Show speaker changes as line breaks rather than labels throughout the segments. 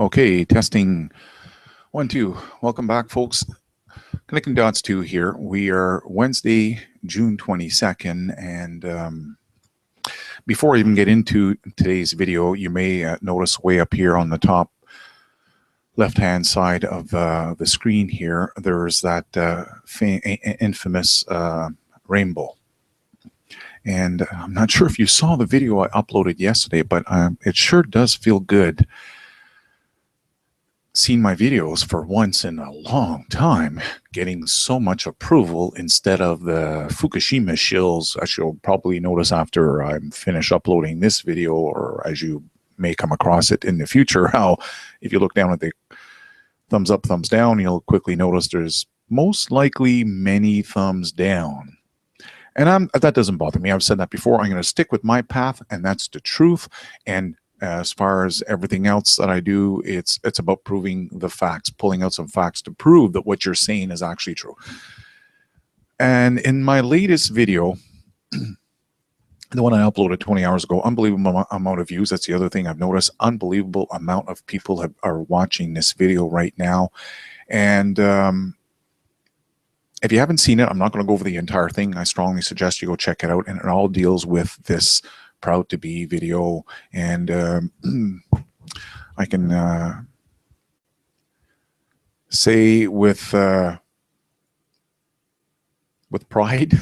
Okay, testing 1, 2. Welcome back, folks. Connecting Dots 2 here. We are Wednesday, June 22nd, and before I even get into today's video, you may notice way up here on the top left-hand side of the screen here, there's that infamous rainbow. And I'm not sure if you saw the video I uploaded yesterday, but it sure does feel good seeing my videos for once in a long time getting so much approval instead of the Fukushima shills, as you'll probably notice after I'm finished uploading this video, or as you may come across it in the future, how if you look down at the thumbs up, thumbs down, you'll quickly notice there's most likely many thumbs down. And that doesn't bother me. I've said that before. I'm going to stick with my path, and that's the truth. And as far as everything else that I do, it's about proving the facts, pulling out some facts to prove that what you're saying is actually true. And in my latest video, the one I uploaded 20 hours ago, unbelievable amount of views. That's the other thing I've noticed. Unbelievable amount of people are watching this video right now. And if you haven't seen it, I'm not going to go over the entire thing. I strongly suggest you go check it out. And it all deals with this proud to be video, and I can say with pride,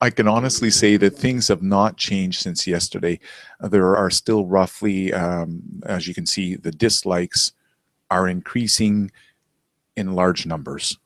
I can honestly say that things have not changed since yesterday. There are still roughly, as you can see, the dislikes are increasing in large numbers.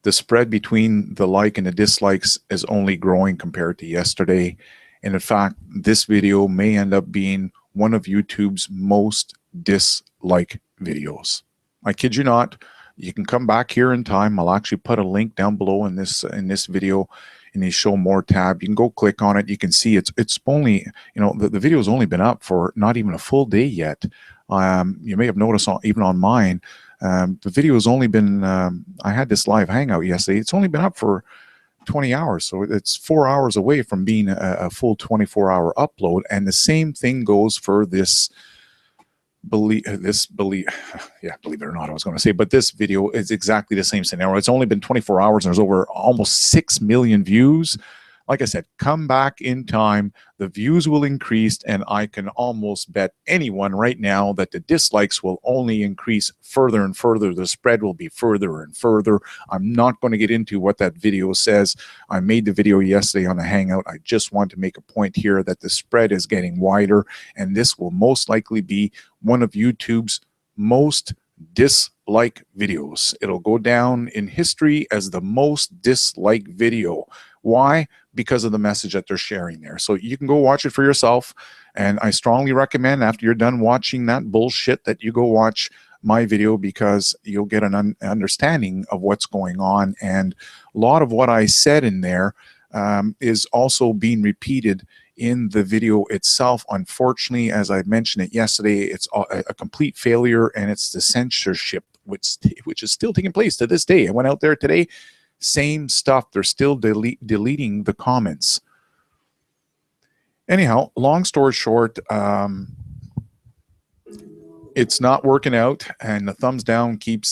The spread between the like and the dislikes is only growing compared to yesterday. And in fact, this video may end up being one of YouTube's most disliked videos. I kid you not. You can come back here in time. I'll actually put a link down below in this video in the show more tab. You can go click on it. You can see it's only, you know, the video's only been up for not even a full day yet. You may have noticed even on mine, the video has only been, I had this live hangout yesterday. It's only been up for 20 hours, so it's 4 hours away from being a full 24-hour upload. And the same thing goes for this believe it or not, I was going to say, but this video is exactly the same scenario. It's only been 24 hours and there's over almost 6 million views. Like I said, come back in time, the views will increase, and I can almost bet anyone right now that the dislikes will only increase further and further. The spread will be further and further. I'm not going to get into what that video says. I made the video yesterday on the Hangout. I just want to make a point here that the spread is getting wider, and this will most likely be one of YouTube's most disliked videos. It'll go down in history as the most disliked video. Why? Because of the message that they're sharing there. So you can go watch it for yourself. And I strongly recommend after you're done watching that bullshit that you go watch my video, because you'll get an understanding of what's going on. And a lot of what I said in there is also being repeated in the video itself. Unfortunately, as I mentioned it yesterday, it's a complete failure, and it's the censorship which is still taking place to this day. I went out there today. Same stuff. They're still deleting the comments. Anyhow, long story short, it's not working out, and the thumbs down keep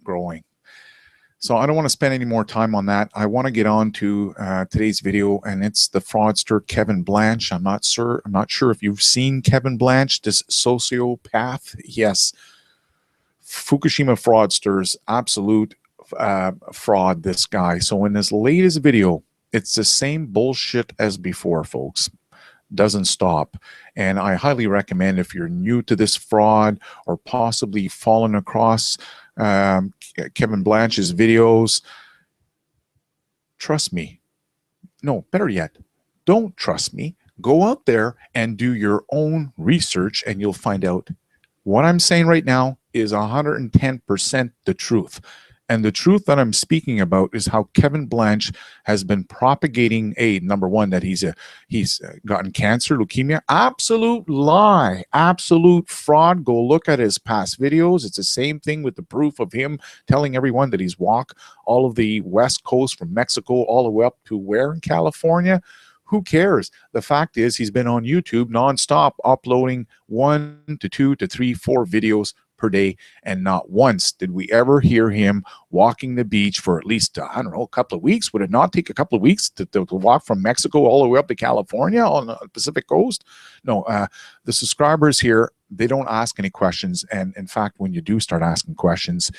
growing. So I don't want to spend any more time on that. I want to get on to today's video, and it's the fraudster Kevin Blanch. I'm not sure if you've seen Kevin Blanch, this sociopath. Yes, Fukushima fraudsters, absolute fraud, this guy. So in this latest video, it's the same bullshit as before, folks. Doesn't stop. And I highly recommend, if you're new to this fraud or possibly fallen across Kevin Blanch's videos, trust me. No, better yet, don't trust me. Go out there and do your own research, and you'll find out what I'm saying right now is 110% the truth. And the truth that I'm speaking about is how Kevin Blanch has been propagating number one, that he's gotten cancer, leukemia. Absolute lie, absolute fraud. Go look at his past videos. It's the same thing with the proof of him telling everyone that he's walked all of the West Coast from Mexico all the way up to where in California? Who cares? The fact is he's been on YouTube nonstop uploading 1 to 2 to 3, 4 videos per day, and not once did we ever hear him walking the beach for at least, I don't know, a couple of weeks. Would it not take a couple of weeks to walk from Mexico all the way up to California on the Pacific coast? No, the subscribers here, they don't ask any questions. And in fact, when you do start asking questions,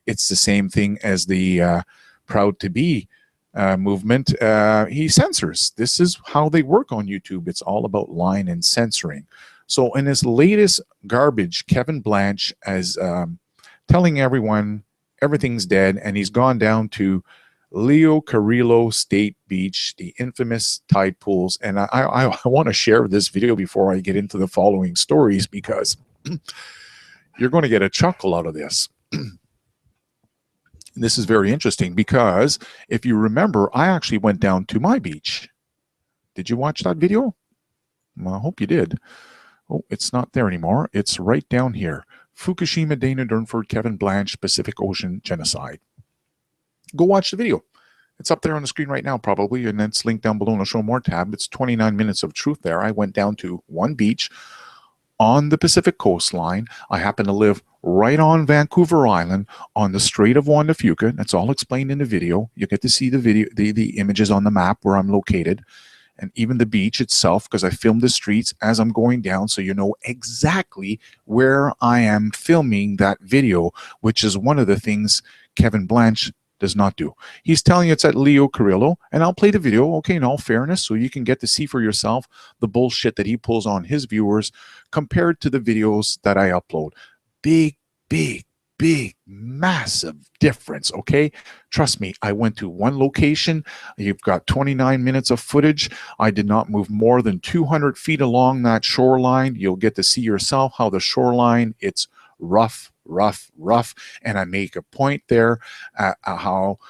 it's the same thing as the proud to be movement. He censors. This is how they work on YouTube. It's all about line and censoring. So in his latest garbage, Kevin Blanch is telling everyone everything's dead, and he's gone down to Leo Carrillo State Beach, the infamous tide pools. And I want to share this video before I get into the following stories, because you're going to get a chuckle out of this. This is very interesting, because if you remember, I actually went down to my beach. Did you watch that video? Well, I hope you did. Oh, it's not there anymore. It's right down here. Fukushima, Dana, Durnford, Kevin Blanch, Pacific Ocean genocide. Go watch the video. It's up there on the screen right now, probably, and it's linked down below in the Show More tab. It's 29 minutes of truth there. I went down to one beach on the Pacific coastline. I happen to live right on Vancouver Island on the Strait of Juan de Fuca. That's all explained in the video. You get to see the video, the images on the map where I'm located, and even the beach itself, because I filmed the streets as I'm going down, so you know exactly where I am filming that video, which is one of the things Kevin Blanch does not do. He's telling you it's at Leo Carrillo, and I'll play the video, okay, in all fairness, so you can get to see for yourself the bullshit that he pulls on his viewers compared to the videos that I upload. Big, massive difference, okay? Trust me, I went to one location. You've got 29 minutes of footage. I did not move more than 200 feet along that shoreline. You'll get to see yourself how the shoreline, it's rough, and I make a point there how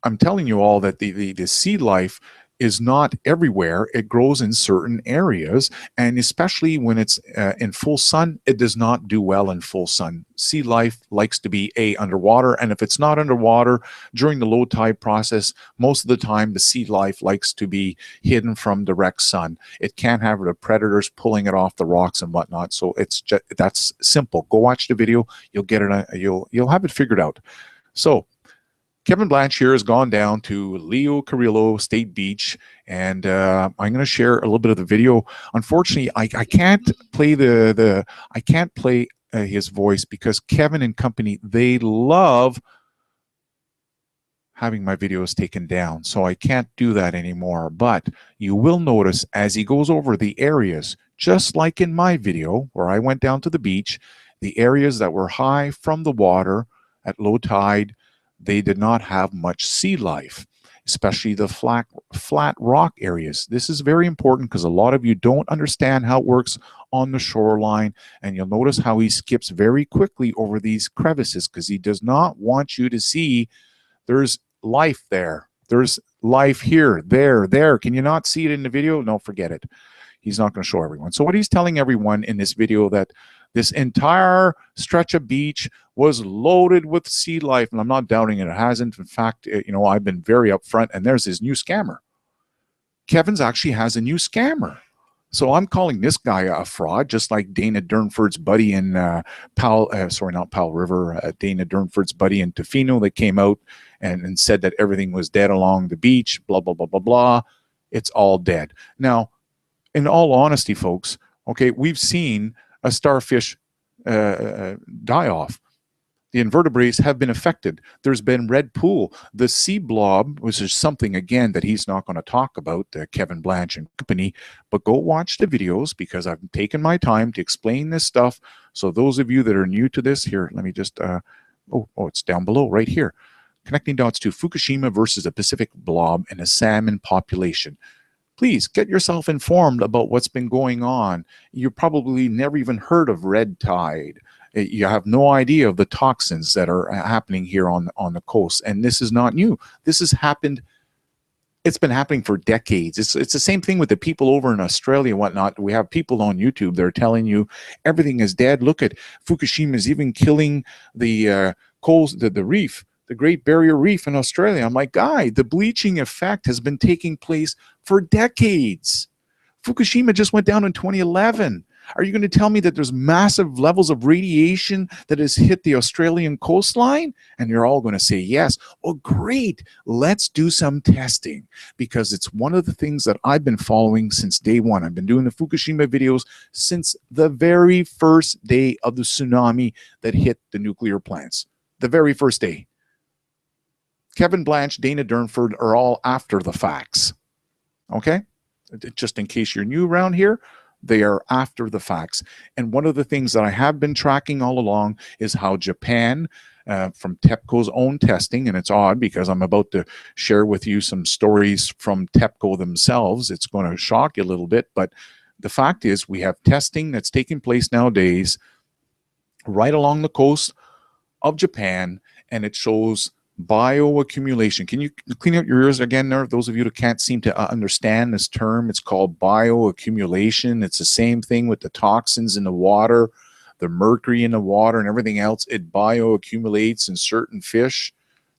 I'm telling you all that the sea life is not everywhere. It grows in certain areas, and especially when it's in full sun, it does not do well in full sun. Sea life likes to be underwater, and if it's not underwater during the low tide process, most of the time the sea life likes to be hidden from direct sun. It can't have the predators pulling it off the rocks and whatnot. So it's just, that's simple. Go watch the video. You'll get it. You'll have it figured out. So Kevin Blanch here has gone down to Leo Carrillo State Beach, and I'm going to share a little bit of the video. Unfortunately, I can't play I can't play his voice, because Kevin and company, they love having my videos taken down, so I can't do that anymore. But you will notice as he goes over the areas, just like in my video where I went down to the beach, the areas that were high from the water at low tide, they did not have much sea life, especially the flat rock areas. This is very important, because a lot of you don't understand how it works on the shoreline, and you'll notice how he skips very quickly over these crevices, because he does not want you to see there's life there. There's life here, there. Can you not see it in the video? No, forget it. He's not going to show everyone. So what he's telling everyone in this video, that this entire stretch of beach was loaded with sea life, and I'm not doubting it. It hasn't. In fact, you know, I've been very upfront, and there's his new scammer. Kevin's actually has a new scammer. So I'm calling this guy a fraud, just like Dana Durnford's buddy in Dana Durnford's buddy in Tofino that came out and said that everything was dead along the beach, blah, blah, blah, blah, blah. It's all dead. Now, in all honesty, folks, okay, we've seen a starfish die off. The invertebrates have been affected. There's been red pool. The sea blob, which is something, again, that he's not going to talk about, Kevin Blanch and company, but go watch the videos, because I've taken my time to explain this stuff. So those of you that are new to this, here, let me just, it's down below right here. Connecting dots to Fukushima versus a Pacific blob and a salmon population. Please get yourself informed about what's been going on. You probably never even heard of red tide. You have no idea of the toxins that are happening here on the coast. And this is not new. This has happened. It's been happening for decades. It's the same thing with the people over in Australia and whatnot. We have people on YouTube that are telling you everything is dead. Look at Fukushima is even killing the coals, the reef, the Great Barrier Reef in Australia. I'm like, guy, the bleaching effect has been taking place for decades. Fukushima just went down in 2011. Are you going to tell me that there's massive levels of radiation that has hit the Australian coastline? And you're all going to say yes. Oh, great. Let's do some testing, because it's one of the things that I've been following since day one. I've been doing the Fukushima videos since the very first day of the tsunami that hit the nuclear plants. The very first day. Kevin Blanch, Dana Durnford are all after the facts. Okay? Just in case you're new around here, they are after the facts. And one of the things that I have been tracking all along is how Japan, from TEPCO's own testing, and it's odd because I'm about to share with you some stories from TEPCO themselves. It's going to shock you a little bit, but the fact is we have testing that's taking place nowadays right along the coast of Japan, and it shows bioaccumulation. Can you clean out your ears again there? Those of you that can't seem to understand this term, it's called bioaccumulation. It's the same thing with the toxins in the water, the mercury in the water and everything else. It bioaccumulates in certain fish.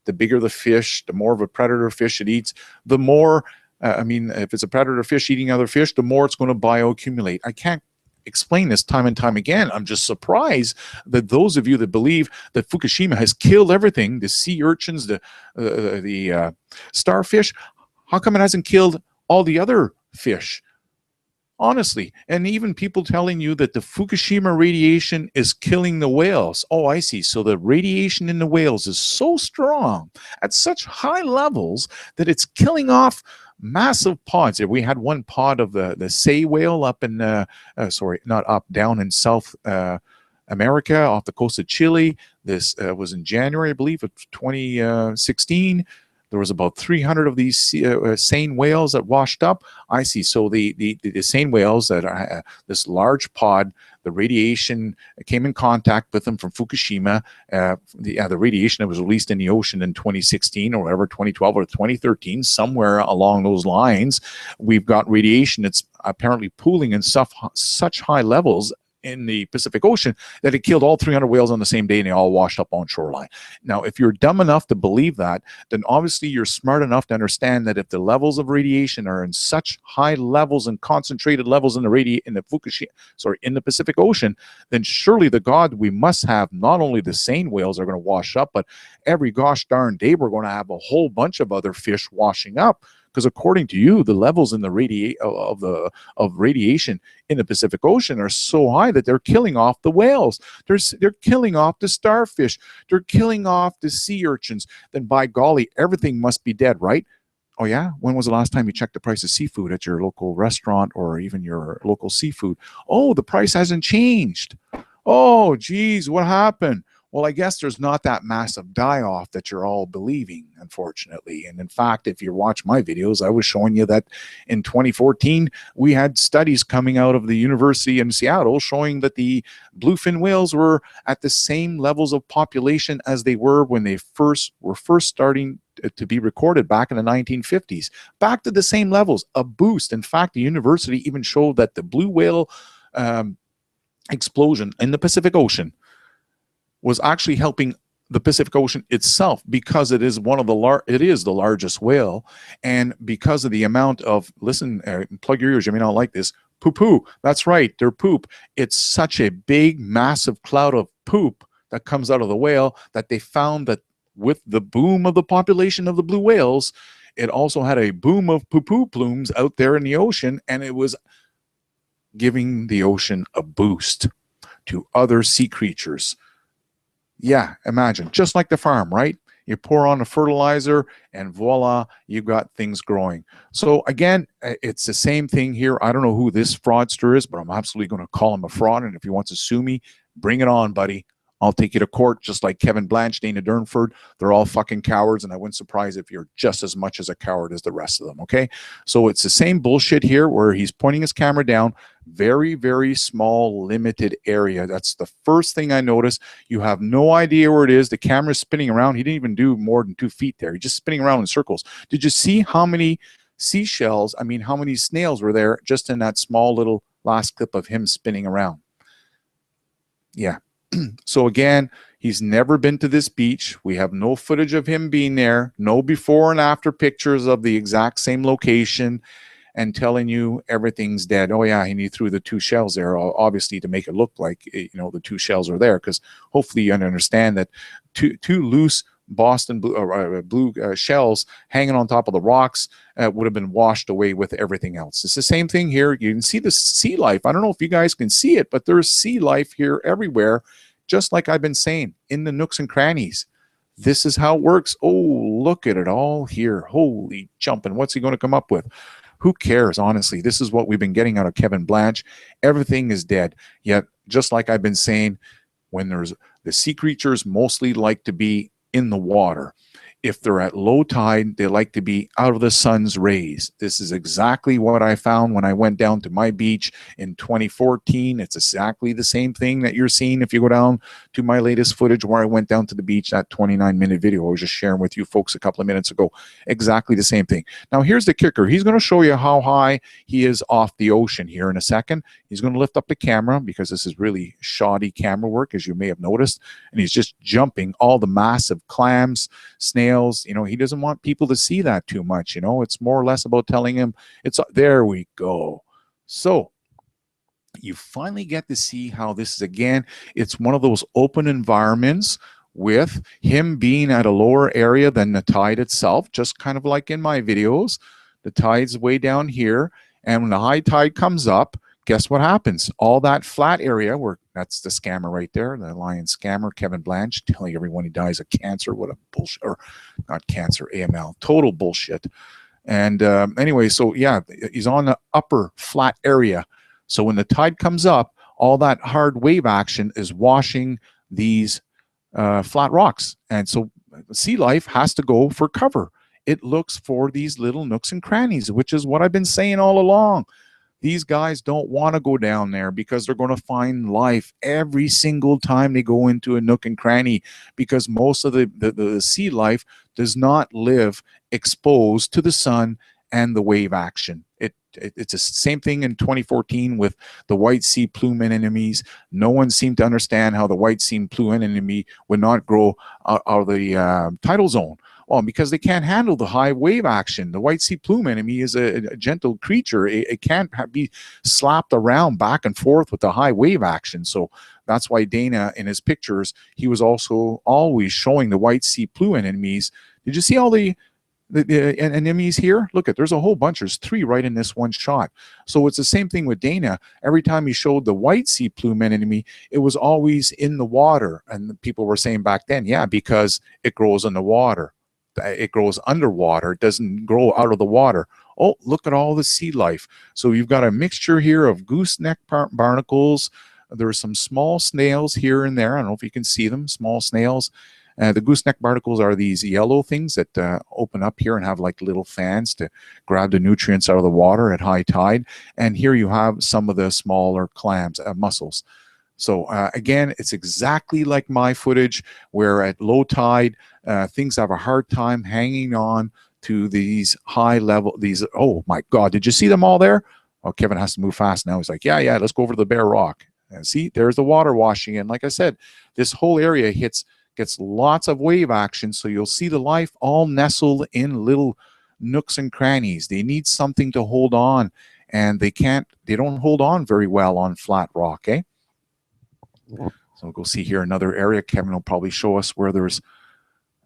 The bigger the fish, the more of a predator fish it eats, the more, if it's a predator fish eating other fish, the more it's going to bioaccumulate. I can't explain this time and time again. I'm just surprised that those of you that believe that Fukushima has killed everything, the sea urchins, the starfish, how come it hasn't killed all the other fish? Honestly, and even people telling you that the Fukushima radiation is killing the whales. Oh, I see. So the radiation in the whales is so strong at such high levels that it's killing off massive pods. We had one pod of the sei whale up in, down in South America off the coast of Chile. This was in January, I believe, of 2016. There was about 300 of these seine whales that washed up. I see. So the seine whales that this large pod, the radiation came in contact with them from Fukushima. The radiation that was released in the ocean in 2016 or whatever, 2012 or 2013, somewhere along those lines, we've got radiation that's apparently pooling in such high levels in the Pacific Ocean that it killed all 300 whales on the same day and they all washed up on shoreline. Now, if you're dumb enough to believe that, then obviously you're smart enough to understand that if the levels of radiation are in such high levels and concentrated levels in the Pacific Ocean, then surely the God we must have, not only the seine whales are going to wash up, but every gosh darn day we're going to have a whole bunch of other fish washing up. Because according to you, the levels in the radiation in the Pacific Ocean are so high that they're killing off the whales. They're killing off the starfish. They're killing off the sea urchins. Then by golly, everything must be dead, right? Oh yeah? When was the last time you checked the price of seafood at your local restaurant or even your local seafood? Oh, the price hasn't changed. Oh, geez, what happened? Well, I guess there's not that massive die-off that you're all believing, unfortunately. And in fact, if you watch my videos, I was showing you that in 2014, we had studies coming out of the University in Seattle showing that the bluefin whales were at the same levels of population as they were when they were first starting to be recorded back in the 1950s. Back to the same levels, a boost. In fact, the university even showed that the blue whale explosion in the Pacific Ocean was actually helping the Pacific Ocean itself because it is the largest whale, and because of the amount of plug your ears, you may not like this, poo-poo. That's right, their poop. It's such a big, massive cloud of poop that comes out of the whale that they found that with the boom of the population of the blue whales, it also had a boom of poo-poo plumes out there in the ocean, and it was giving the ocean a boost to other sea creatures. Yeah, imagine, just like the farm, right? You pour on the fertilizer and voila, you've got things growing. So again, it's the same thing here. I don't know who this fraudster is, but I'm absolutely going to call him a fraud. And if he wants to sue me, bring it on, buddy. I'll take you to court, just like Kevin Blanch, Dana Durnford. They're all fucking cowards, and I wouldn't surprise if you're just as much as a coward as the rest of them, okay? So it's the same bullshit here where he's pointing his camera down, very, very small, limited area. That's the first thing I noticed. You have no idea where it is. The camera's spinning around. He didn't even do more than 2 feet there. He's just spinning around in circles. Did you see how many seashells, how many snails were there just in that small little last clip of him spinning around? Yeah. So again, He's never been to this beach. We have no footage of him being there, no before and after pictures of the exact same location, and telling you everything's dead. Oh yeah, and he threw the 2 shells there, obviously to make it look like, you know, the 2 shells are there, because hopefully you understand that two loose Boston blue shells hanging on top of the rocks would have been washed away with everything else. It's the same thing here. You can see the sea life. I don't know if you guys can see it, but there's sea life here everywhere, just like I've been saying, in the nooks and crannies. This is how it works. Oh, look at it all here. Holy jumping. What's he going to come up with? Who cares, honestly? This is what we've been getting out of Kevin Blanch. Everything is dead. Yet, just like I've been saying, when there's the sea creatures mostly like to be in the water. If they're at low tide, they like to be out of the sun's rays. This is exactly what I found when I went down to my beach in 2014. It's exactly the same thing that you're seeing if you go down to my latest footage where I went down to the beach, that 29-minute video I was just sharing with you folks a couple of minutes ago. Exactly the same thing. Now, here's the kicker. He's going to show you how high he is off the ocean here in a second. He's going to lift up the camera, because this is really shoddy camera work, as you may have noticed, and he's just jumping all the massive clams, snails. You know, he doesn't want people to see that too much. You know, it's more or less about telling him it's there we go. So you finally get to see how this is, again, it's one of those open environments with him being at a lower area than the tide itself, just kind of like in my videos. The tide's way down here, and when the high tide comes up, guess what happens? All that flat area, where that's the scammer right there, the lion scammer, Kevin Blanch, telling everyone he dies of cancer. What a bullshit, or not cancer, AML, total bullshit. And anyway, so yeah, he's on the upper flat area. So when the tide comes up, all that hard wave action is washing these flat rocks. And so sea life has to go for cover. It looks for these little nooks and crannies, which is what I've been saying all along. These guys don't want to go down there because they're going to find life every single time they go into a nook and cranny, because most of the sea life does not live exposed to the sun and the wave action. It's the same thing in 2014 with the white sea plume anemones. No one seemed to understand how the white sea plume anemone would not grow out of the tidal zone. Well, because they can't handle the high wave action. The white sea plume anemone is a gentle creature. It can't be slapped around back and forth with the high wave action. So that's why Dana, in his pictures, he was also always showing the white sea plume anemones. Did you see all the anemones here? Look at, there's a whole bunch. There's 3 right in this one shot. So it's the same thing with Dana. Every time he showed the white sea plume anemone, it was always in the water. And people were saying back then, yeah, because it grows in the water. It grows underwater. It doesn't grow out of the water. Oh, look at all the sea life. So you've got a mixture here of gooseneck barnacles. There are some small snails here and there. I don't know if you can see them, small snails. The gooseneck barnacles are these yellow things that open up here and have like little fans to grab the nutrients out of the water at high tide. And here you have some of the smaller clams, mussels. So again, it's exactly like my footage, where at low tide, things have a hard time hanging on to these high level, oh my God, did you see them all there? Oh, Kevin has to move fast now. He's like, yeah, let's go over to the bare rock. And see, there's the water washing in. Like I said, this whole area gets lots of wave action. So you'll see the life all nestled in little nooks and crannies. They need something to hold on, and they don't hold on very well on flat rock, eh? So we'll go see here another area. Kevin will probably show us where there's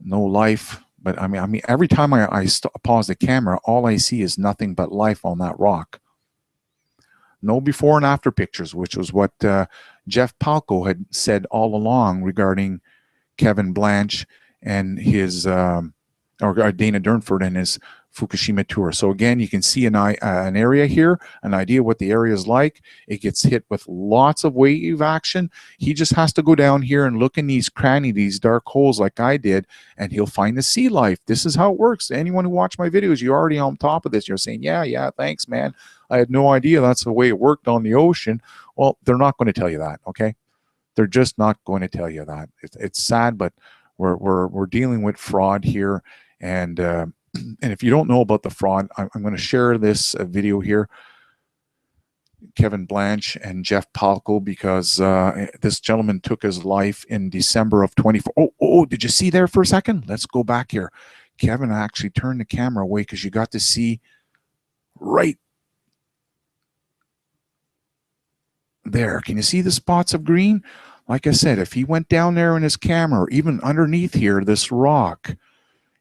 no life. But I mean, every time I pause the camera, all I see is nothing but life on that rock. No before and after pictures, which was what Jeff Palco had said all along regarding Kevin Blanch and his, or Dana Durnford and his Fukushima tour. So again, you can see an area here, an idea what the area is like. It gets hit with lots of wave action. He just has to go down here and look in these these dark holes like I did, and he'll find the sea life. This is how it works. Anyone who watched my videos, you're already on top of this. You're saying, yeah, thanks, man. I had no idea that's the way it worked on the ocean. Well, they're not going to tell you that, okay? They're just not going to tell you that. It's sad, but we're dealing with fraud here, and if you don't know about the fraud, I'm going to share this video here. Kevin Blanch and Jeff Palco, because this gentleman took his life in December of 24. Oh, did you see there for a second? Let's go back here. Kevin actually turned the camera away because you got to see right there. Can you see the spots of green? Like I said, if he went down there in his camera, or even underneath here, this rock,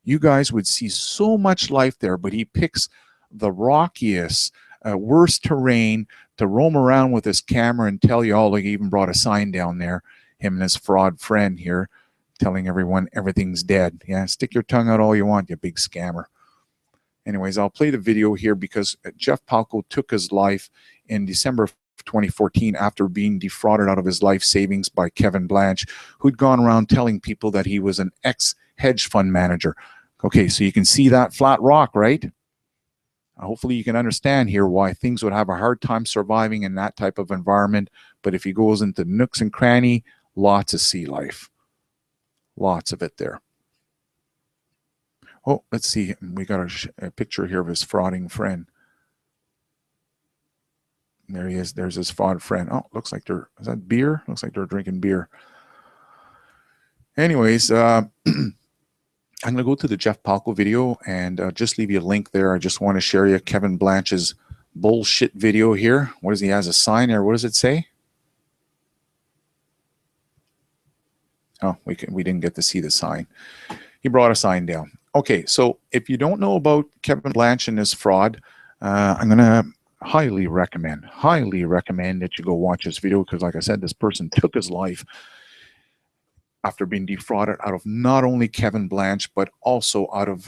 you guys would see so much life there, but he picks the rockiest, worst terrain to roam around with his camera and tell you all. Like, he even brought a sign down there, him and his fraud friend here, telling everyone everything's dead. Yeah, stick your tongue out all you want, you big scammer. Anyways, I'll play the video here because Jeff Palco took his life in December of 2014 after being defrauded out of his life savings by Kevin Blanch, who'd gone around telling people that he was an ex-hedge fund manager. Okay, so you can see that flat rock, right? Hopefully you can understand here why things would have a hard time surviving in that type of environment. But if he goes into nooks and cranny, lots of sea life. Lots of it there. Oh, let's see. We got a picture here of his frauding friend. There he is. There's his fraud friend. Oh, looks like they're, is that beer? Looks like they're drinking beer. Anyways, I'm going to go to the Jeff Palco video and just leave you a link there. I just want to share you Kevin Blanch's bullshit video here. What does he has a sign there? What does it say? Oh, we didn't get to see the sign. He brought a sign down. Okay, so if you don't know about Kevin Blanch and his fraud, I'm going to highly recommend that you go watch this video, because like I said, this person took his life after being defrauded out of not only Kevin Blanch, but also out of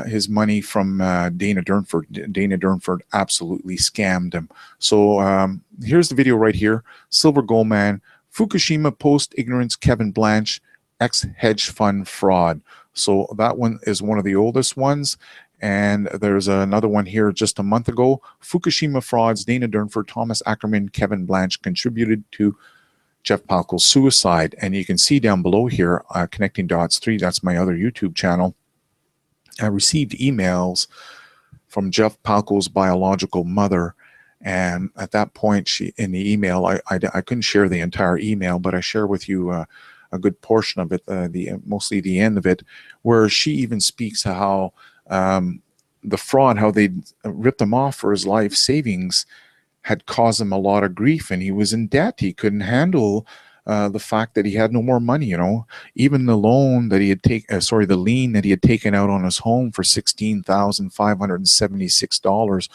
his money from Dana Durnford. Dana Durnford absolutely scammed him. So here's the video right here. Silver Gold Man, Fukushima post-ignorance Kevin Blanch, ex-hedge fund fraud. So that one is one of the oldest ones. And there's another one here just a month ago. Fukushima frauds, Dana Durnford, Thomas Ackerman, Kevin Blanch contributed to Jeff Palco's suicide. And you can see down below here, Connecting Dots 3, that's my other YouTube channel. I received emails from Jeff Palco's biological mother. And at that point, in the email, I couldn't share the entire email, but I share with you a good portion of it, mostly the end of it, where she even speaks how the fraud, how they ripped him off for his life savings, had caused him a lot of grief, and he was in debt. He couldn't handle the fact that he had no more money. You know, even the loan that he had taken, the lien that he had taken out on his home for $16,576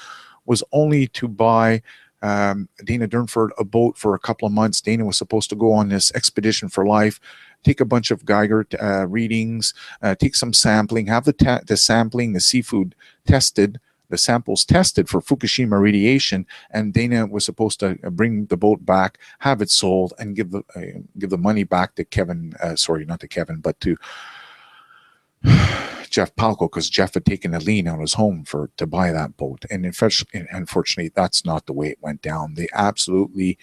was only to buy Dana Durnford a boat for a couple of months. Dana was supposed to go on this expedition for life, take a bunch of Geiger readings, take some sampling, have the sampling, the seafood tested, the samples tested for Fukushima radiation, and Dana was supposed to bring the boat back, have it sold, and give the money back to Kevin. Sorry, not to Kevin, but to Jeff Palco, because Jeff had taken a lien on his home to buy that boat. And unfortunately, that's not the way it went down. They absolutely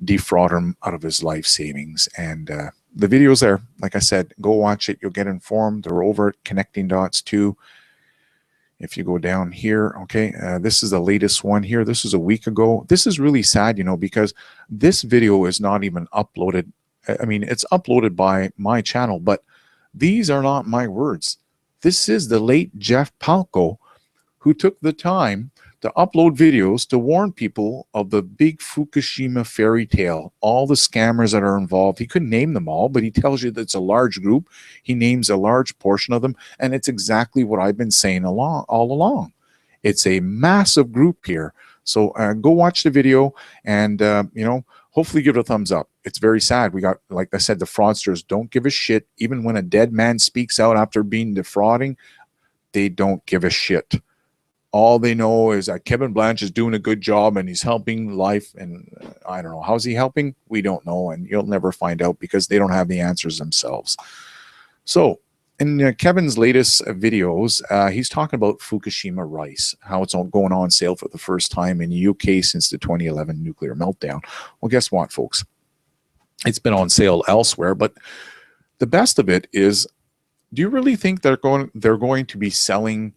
defrauded him out of his life savings. And the video's there. Like I said, go watch it. You'll get informed. They're over at Connecting Dots 2. If you go down here, okay, this is the latest one here. This is a week ago. This is really sad, you know, because this video is not even uploaded. I mean, it's uploaded by my channel, but these are not my words. This is the late Jeff Palco, who took the time to upload videos to warn people of the big Fukushima fairy tale, all the scammers that are involved. He couldn't name them all, but he tells you that it's a large group. He names a large portion of them, and it's exactly what I've been saying all along. It's a massive group here. So go watch the video and, you know, hopefully give it a thumbs up. It's very sad. We got, like I said, the fraudsters don't give a shit. Even when a dead man speaks out after being defrauding, they don't give a shit. All they know is that Kevin Blanch is doing a good job and he's helping life. And I don't know. How's he helping? We don't know. And you'll never find out because they don't have the answers themselves. So in Kevin's latest videos, he's talking about Fukushima rice, how it's going on sale for the first time in the UK since the 2011 nuclear meltdown. Well, guess what, folks? It's been on sale elsewhere, but the best of it is, do you really think they're going to be selling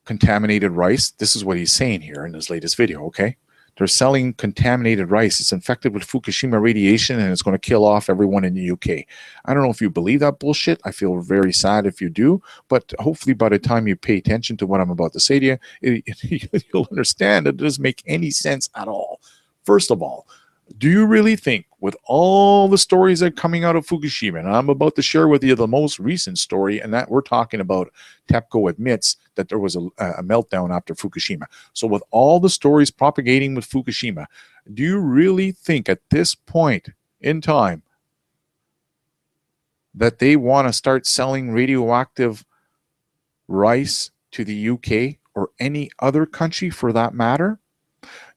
contaminated rice. This is what he's saying here in his latest video, okay? They're selling contaminated rice. It's infected with Fukushima radiation and it's going to kill off everyone in the UK. I don't know if you believe that bullshit. I feel very sad if you do, but hopefully by the time you pay attention to what I'm about to say to you, you'll understand that it doesn't make any sense at all. First of all, do you really think, with all the stories that are coming out of Fukushima, and I'm about to share with you the most recent story, and that we're talking about TEPCO admits that there was a meltdown after Fukushima. So with all the stories propagating with Fukushima, do you really think at this point in time that they want to start selling radioactive rice to the UK or any other country for that matter?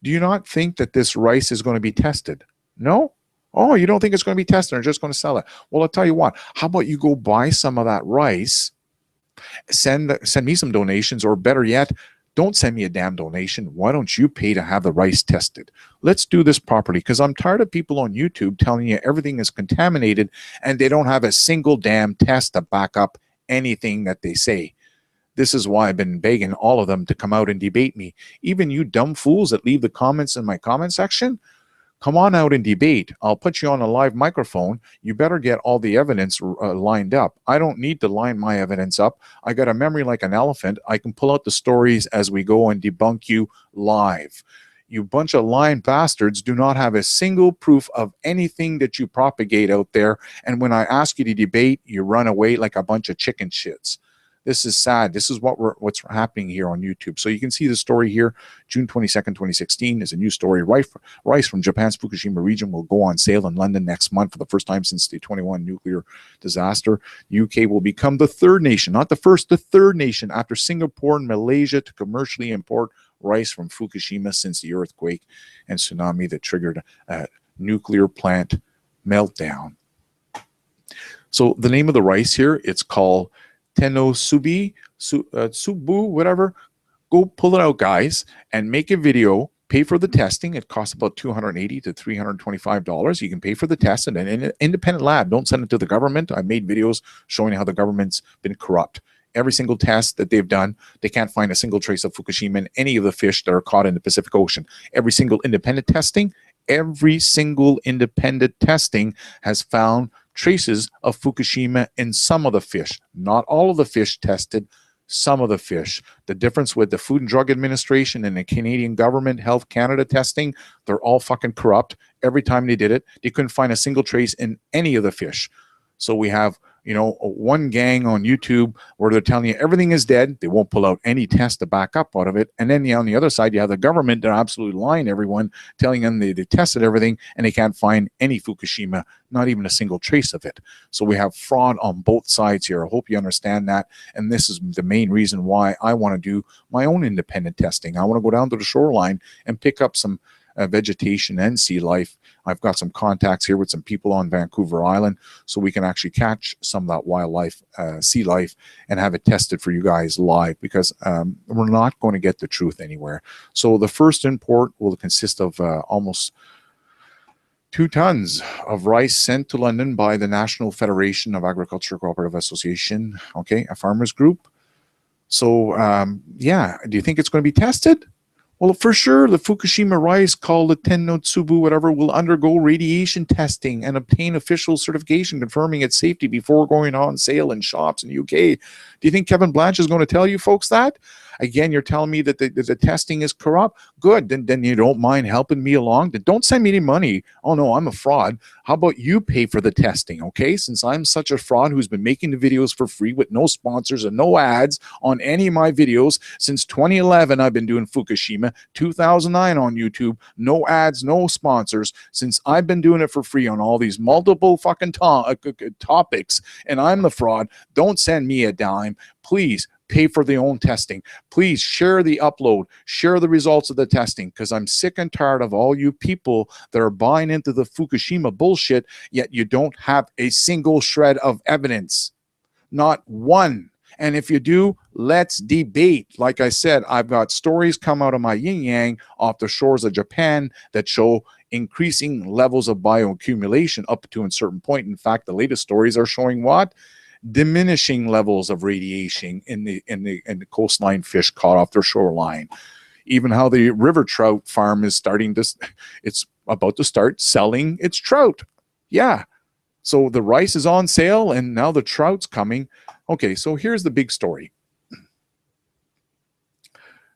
Do you not think that this rice is going to be tested? No? Oh, you don't think it's going to be tested? They're just going to sell it. Well, I'll tell you what. How about you go buy some of that rice, send me some donations, or better yet, don't send me a damn donation. Why don't you pay to have the rice tested? Let's do this properly, because I'm tired of people on YouTube telling you everything is contaminated and they don't have a single damn test to back up anything that they say. This is why I've been begging all of them to come out and debate me. Even you dumb fools that leave the comments in my comment section, come on out and debate. I'll put you on a live microphone. You better get all the evidence lined up. I don't need to line my evidence up. I got a memory like an elephant. I can pull out the stories as we go and debunk you live. You bunch of lying bastards do not have a single proof of anything that you propagate out there. And when I ask you to debate, you run away like a bunch of chicken shits. This is sad. This is what's happening here on YouTube. So you can see the story here. June 22nd, 2016 is a new story. Rice from Japan's Fukushima region will go on sale in London next month for the first time since the 21 nuclear disaster. The UK will become the third nation, not the first, the third nation after Singapore and Malaysia to commercially import rice from Fukushima since the earthquake and tsunami that triggered a nuclear plant meltdown. So the name of the rice here, it's called Tenosubi, Subu, whatever. Go pull it out, guys, and make a video. Pay for the testing. It costs about $280 to $325. You can pay for the test in an independent lab. Don't send it to the government. I made videos showing how the government's been corrupt. Every single test that they've done, they can't find a single trace of Fukushima in any of the fish that are caught in the Pacific Ocean. Every single independent testing has found traces of Fukushima in some of the fish. Not all of the fish tested, some of the fish. The difference with the Food and Drug Administration and the Canadian government, Health Canada testing, they're all fucking corrupt. Every time they did it, they couldn't find a single trace in any of the fish. So we have, you know, one gang on YouTube where they're telling you everything is dead. They won't pull out any test to back up out of it. And then on the other side, you have the government. They're absolutely lying to everyone, telling them they tested everything and they can't find any Fukushima, not even a single trace of it. So we have fraud on both sides here. I hope you understand that. And this is the main reason why I want to do my own independent testing. I want to go down to the shoreline and pick up some vegetation and sea life. I've got some contacts here with some people on Vancouver Island, so we can actually catch some of that wildlife, sea life, and have it tested for you guys live, because we're not going to get the truth anywhere. So the first import will consist of almost 2 tons of rice sent to London by the National Federation of Agriculture Cooperative Association, okay, a farmers group. So yeah, do you think it's going to be tested? Well, for sure, the Fukushima rice, called the Tennotsubu, whatever, will undergo radiation testing and obtain official certification confirming its safety before going on sale in shops in the UK. Do you think Kevin Blanch is going to tell you folks that? Again, you're telling me that the testing is corrupt? Good, then you don't mind helping me along? Then don't send me any money. Oh, no, I'm a fraud. How about you pay for the testing, okay? Since I'm such a fraud who's been making the videos for free with no sponsors and no ads on any of my videos since 2011, I've been doing Fukushima. 2009 on YouTube, no ads, no sponsors, since I've been doing it for free on all these multiple fucking topics, and I'm the fraud. Don't send me a dime. Please pay for the own testing. Please share the upload, share the results of the testing, because I'm sick and tired of all you people that are buying into the Fukushima bullshit, yet you don't have a single shred of evidence. Not one. And if you do, let's debate. Like I said, I've got stories come out of my yin-yang off the shores of Japan that show increasing levels of bioaccumulation up to a certain point. In fact, the latest stories are showing what? diminishing levels of radiation in the coastline fish caught off their shoreline. Even how the river trout farm is starting to, it's about to start selling its trout. Yeah. So the rice is on sale and now the trout's coming. Okay, so here's the big story.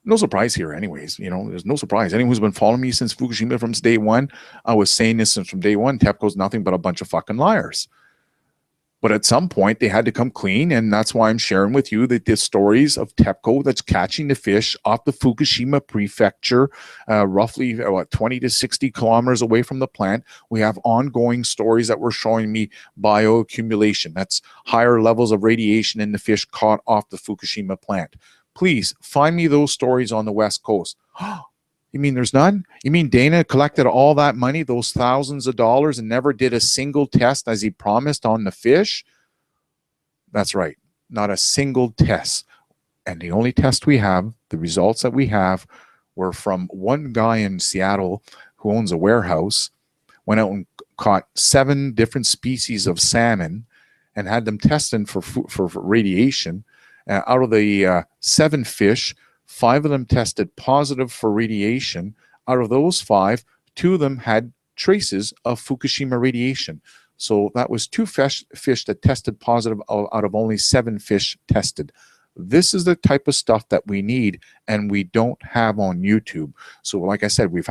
No surprise here anyways, you know, there's no surprise. Anyone who's been following me since Fukushima from day one, I was saying this since from day one, TEPCO's nothing but a bunch of fucking liars. But at some point, they had to come clean, and that's why I'm sharing with you the stories of TEPCO that's catching the fish off the Fukushima prefecture, roughly 20 to 60 kilometers away from the plant. We have ongoing stories that were showing me bioaccumulation. That's higher levels of radiation in the fish caught off the Fukushima plant. Please find me those stories on the West Coast. You mean there's none? You mean Dana collected all that money, those thousands of dollars, and never did a single test as he promised on the fish? That's right. Not a single test. And the only test we have, the results that we have, were from one guy in Seattle who owns a warehouse, went out and caught 7 different species of salmon and had them tested for radiation. Out of the 7 fish, 5 of them tested positive for radiation. Out of those 5, 2 of them had traces of Fukushima radiation. So that was 2 fish that tested positive out of only 7 fish tested. This is the type of stuff that we need, and we don't have on YouTube. So like I said, we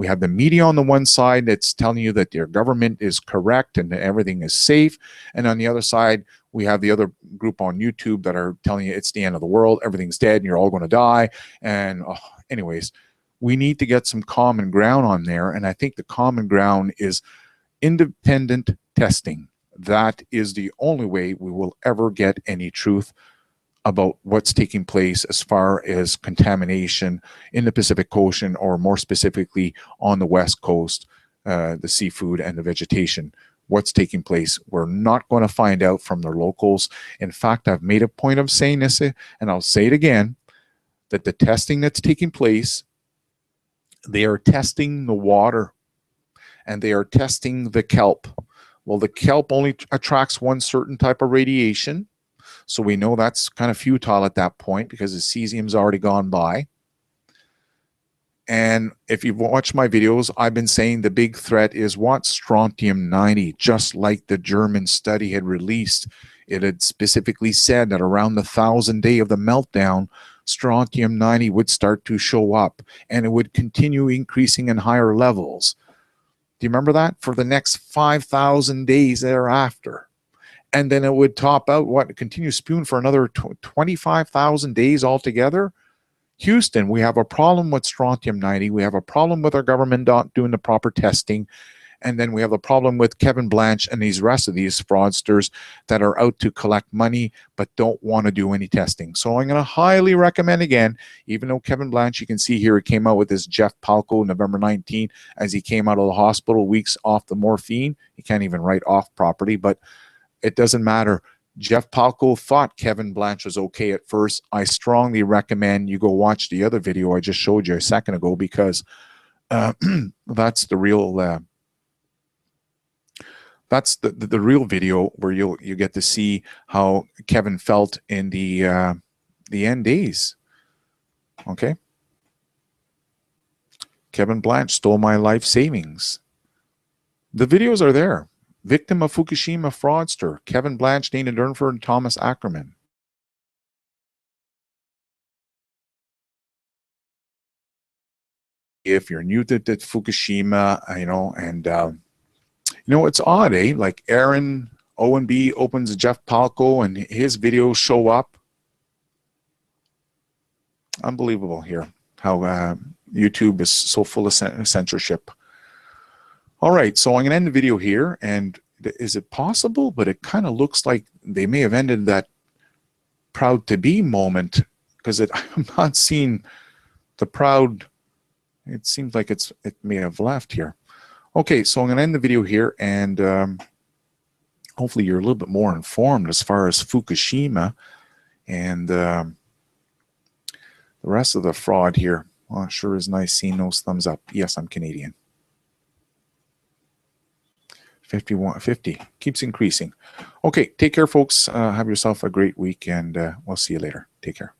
have the media on the one side that's telling you that their government is correct and that everything is safe. And on the other side, we have the other group on YouTube that are telling you it's the end of the world, everything's dead, and you're all going to die. And anyways, we need to get some common ground on there. And I think the common ground is independent testing. That is the only way we will ever get any truth about what's taking place as far as contamination in the Pacific Ocean, or more specifically on the West Coast, the seafood and the vegetation. What's taking place? We're not going to find out from the locals. In fact, I've made a point of saying this, and I'll say it again, that the testing that's taking place, they are testing the water and they are testing the kelp. Well, the kelp only attracts one certain type of radiation. So we know that's kind of futile at that point because the cesium's already gone by. And if you've watched my videos, I've been saying the big threat is what? Strontium-90, just like the German study had released. It had specifically said that around the 1,000th day of the meltdown, strontium-90 would start to show up, and it would continue increasing in higher levels. Do you remember that? For the next 5,000 days thereafter. And then it would top out, what, continue spewing for another 25,000 days altogether? Houston, we have a problem with strontium-90. We have a problem with our government not doing the proper testing. And then we have a problem with Kevin Blanch and these rest of these fraudsters that are out to collect money but don't want to do any testing. So I'm going to highly recommend, again, even though Kevin Blanch, you can see here, he came out with this Jeff Palco November 19 as he came out of the hospital weeks off the morphine. He can't even write off properly, but it doesn't matter. Jeff Palco thought Kevin Blanch was okay at first. I strongly recommend you go watch the other video I just showed you a second ago, because that's the real that's the real video where you get to see how Kevin felt in the end days. Okay, Kevin Blanch stole my life savings. The videos are there. Victim of Fukushima fraudster, Kevin Blanch, Dana Durnford, and Thomas Ackerman. If you're new to Fukushima, it's odd, eh? Like Aaron O&B opens a Jeff Palco and his videos show up. Unbelievable here, how YouTube is so full of censorship. All right, so I'm going to end the video here. And is it possible? But it kind of looks like they may have ended that proud to be moment, because I'm not seeing the proud. It seems like it may have left here. Okay, so I'm going to end the video here, and hopefully you're a little bit more informed as far as Fukushima and the rest of the fraud here. Well, it sure is nice seeing those thumbs up. Yes, I'm Canadian. 51, 50. Keeps increasing. Okay, take care, folks. Have yourself a great week, and we'll see you later. Take care.